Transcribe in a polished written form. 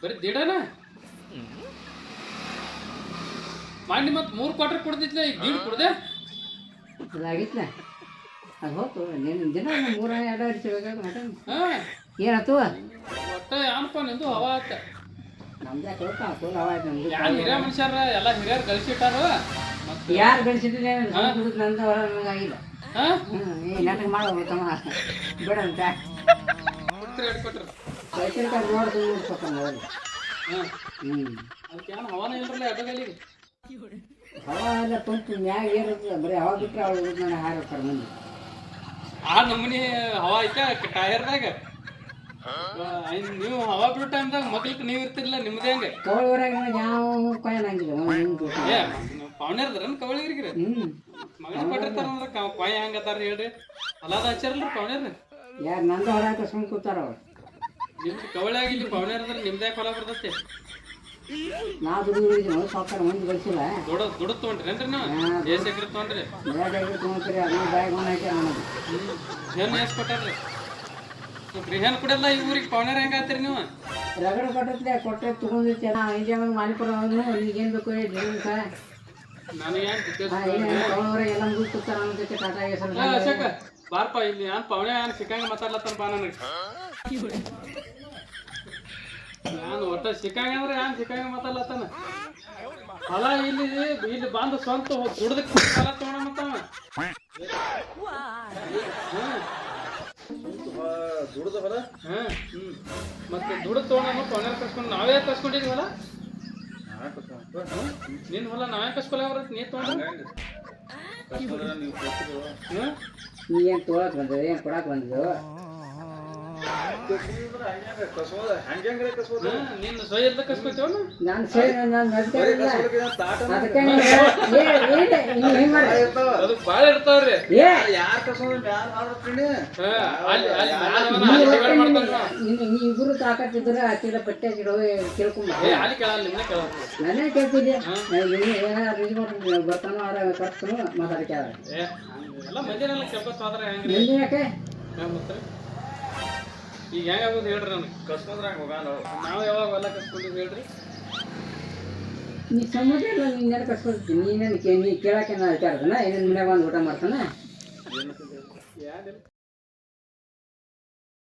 ಬರೀ ದಿಡನ ಮಾಡಿ ಮತ್ತೆ 3 ಕ್ವಾರ್ಟರ್ ಕೊಡ್ತಿದ್ಲ ಈಗ ದೀಡ್ ಕುಡ್ದೆ ಅದಾಗಿತ್ಲ ಅದು ಹೋತು ನಿನ್ನ ದಿನ 3-2 ಅಡಿಸಬೇಕಾಗ ಹಾಂ ಏನಾಯ್ತು ಒಟ್ಟೆ ಏನಪ್ಪ ನಿಂದು ಹವಾ ಆತ ನಮ್ದು ಕೇಳ್ತಾ ಫುಲ್ ಹವಾ ಆಯ್ತು ನಮ್ದು ಯಾರು ಹಿರಿಯ ಮನುಷ್ಯರ ಎಲ್ಲ ಹಿರಿಯರು ಗಳಿಸಿಟ್ಟಾರ ಮತ್ತೆ ಯಾರು ಬೆಳೆಸಿದ್ರೆ ನಂದು ಹೊರ ನನಗಾಗಿಲ್ಲ ಹಾಂ ಈ ನಾಟಕ ಮಾಡೋ ತಮ್ಮ ಬೇಡ ಅಂತ ಕೊಡ್ತೀರಿ ಎರಡು ಕೊಟ್ರಿ ರೈತರಿಗಾರ ನೋಡ್ದು ನೋಡ್ಬೇಕಂತ ಮೊದಲು ಹಾಂ ಹ್ಞೂ ಅದಕ್ಕೆ ಏನು ಹವಾನ ಇಲ್ರಲ್ಲ ಎಡಗಲಿಗೆ ಹವಾ ಎಲ್ಲ ಕುಂತು ಮ್ಯಾಗ ಏರುತ್ತೆ ಬರೀ ಹವಾ ಬಿಟ್ಟರೆ ಅವಳು ನನಗೆ ಹಾರಿರ್ತಾರೆ ಮುಂದೆ ಆ ನಮೂನಿ ಹವಾ ಐತೆ ಟೈರ್ದಾಗ ನೀವು ಹವಾ ಬಿಡೋ ಟೈಮ್ದಾಗ ಮಕ್ಳಿಗೆ ನೀವು ಇರ್ತಿರ್ಲಿಲ್ಲ ನಿಮ್ದೇ ಹಂಗೆ ಕವಳೂರಾಗ ಯಾವ ಕೊಯ್ಯನಂಗಿಲ್ಲ ಏ ಪವನ ಇರ್ತಾರ ಕವಳಿಗ್ರಿ ಹ್ಞೂ ಮಗನ ಕೊಟ್ಟಿರ್ತಾರ ಅಂದ್ರೆ ಕೊಯ್ಯ ಹಂಗತ್ತಾರ ಹೇಳ್ರಿ ಅಲಾದ ಹಚ್ಚಾರಲ್ರಿ ಪವನೇರ್ರಿ ಯಾರು ನಂದು ಹೊರ ಹಾಕಿ ಸುಮ್ಮನೆ ಕೂತಾರ ಅವ್ರು ನಿಮ್ದು ಕವಳಿ ಇಲ್ಲಿ ಪವನ ಇರ್ತಾರೆ ನಿಮ್ದೇ ಹೊಲ ಬರ್ತೈತಿ ನಾವು ದುಡಿದು ಸಾಕಾರ ಮಂದಿ ಬೆಳೆಸಿಲ್ಲ ದುಡ್ಡು ತೊಗೊಂಡ್ರೇನ್ರಿ ನೀವು ದೇಶ ಎಕರೆ ತೊಗೊಂಡ್ರಿ ಬೇರೆ ತೊಗೊಂಡ್ರಿ ಅದನ್ನ ಬ್ಯಾಗ್ ಒಂದು ಹಾಕ್ಯಾರ ನನಗೆ ಏನು ಎಷ್ಟು ಕೊಟ್ಟಾರ್ರಿ ಬಿರಿಯಾನಿ ಕುಡಿಯಲ್ಲ ಈ ಊರಿಗೆ ಪವನೇರ್ ಹೆಂಗೆ ಆತೀರಿ ನೀವು ರಗಡೆ ಕೊಟ್ಟೈತೆ ಕೊಟ್ಟೆ ತೊಗೊಂಡಿರ್ತೀಯ ನಾ ಇಂಡಿಯಾ ಮಾಲಿಕರು ನಿನಗೇನು ಬೇಕು ಡ್ರಿಂಕ್ಸ ನನಗೆ ಕವಳೂರಾಗ ಎಲ್ಲ ಮುಗಿದು ಕೂತಾರ ನಮ್ಮ ಜೊತೆ ಟಾಟಾ ಹೆಸರು ಅಶೋಕ ಬಾರಪ್ಪ ಇಲ್ಲಿ ನಾನು ಪವನೆ ಏನು ಸಿಕ್ಕಂಗೆ ಮಾತಾಡ್ಲತ್ತಾನ ಬಾ ನನಗೆ ನಾನು ಒಟ್ಟ ಸಿಕ್ಕಂಗೆ ಅಂದ್ರೆ ಏನು ಸಿಕ್ಕಂಗೆ ಮಾತಾಡ್ಲತ್ತಾನ ಹೊಲ ಇಲ್ಲಿ ಬಂದು ಸ್ವಂತ ದುಡ್ದಕ್ಕೆ ಹೊಲ ತೊಗೊಳಮತ್ತವ ದುಡ್ದು ಹೊಲ ಹಾಂ ಮತ್ತೆ ದುಡ್ಡು ತೊಗೊಂಡು ಪವನೇರ್ ಕಸ್ಕೊಂಡು ನಾವೇ ಕಸ್ಕೊಂಡಿದ್ವಿ ಹೊಲ ನಿನ್ನ ಹೊಲ ನಾವೇ ಕಸ್ಕೊಲ್ಲ ನೀ ತೊಗೊಂಡು ನೀ ಏನು ತೊಗೊಳಕ್ ಬಂದಿದೆ ಏನು ಕೊಡಕ್ಕೆ ಬಂದಿದ್ದು ನಿನ್ನ ಸೊಯ್ಯದ ಕಸ್ಕೊತೀವ ನಾನು ಸೇರಿ ನಾನು ಅದಕ್ಕೆ ಅದು ಭಾಳ ಇರ್ತಾವ್ರಿ ಇಬ್ಬರು ತಾಕತ್ತಿದ್ರೆ ಹತ್ತಿರ ಪಟ್ಟೆ ಕೇಳ್ಕೊಂಬ ಅಲ್ಲಿ ಕೇಳಲ್ಲ ನಿಮ್ಮನೆ ಕೇಳ ನಾನೇ ಕೇಳ್ತಿದ್ದೆ ಏನಾದ್ರು ಬರ್ತಾನೋ ಅವ್ರ ಕರ್ಸ್ತಾನೋ ಮಾತಾಡ್ಕೆ ಎಲ್ಲ ಮಂದಿನೆಲ್ಲ ಕೇಳ್ಕೊತ ಹೋದ್ರೆ ಹೆಂಗ್ರಿ ಮುಂದಿನ ಯಾಕೆ ಮತ್ತೆ ಈಗ ಹೆಂಗಾಗೋದು ಹೇಳ್ರಿ ನನಗೆ ಕಸ್ಕೊಂಡ್ರಾಗ ಹೋಗಲ್ಲ ನಾವು ಯಾವಾಗ ಹೊಲ ಕಸ್ಕೊಂಡಿದ್ದು ಹೇಳ್ರಿ ನೀ ಸಮುದ್ರ ಇಲ್ಲ ನೀನೇನು ಕಸ್ಕೊಳ್ತೀನಿ ನೀನೇನು ನೀ ಕೇಳಕ್ಕೆ ನಾ ವಿಚಾರದನ ಏನೇನು ಮನ್ಯಾಗ ಬಂದು ಊಟ ಮಾಡ್ತಾನೆ ಯಾರಿಲ್ಲ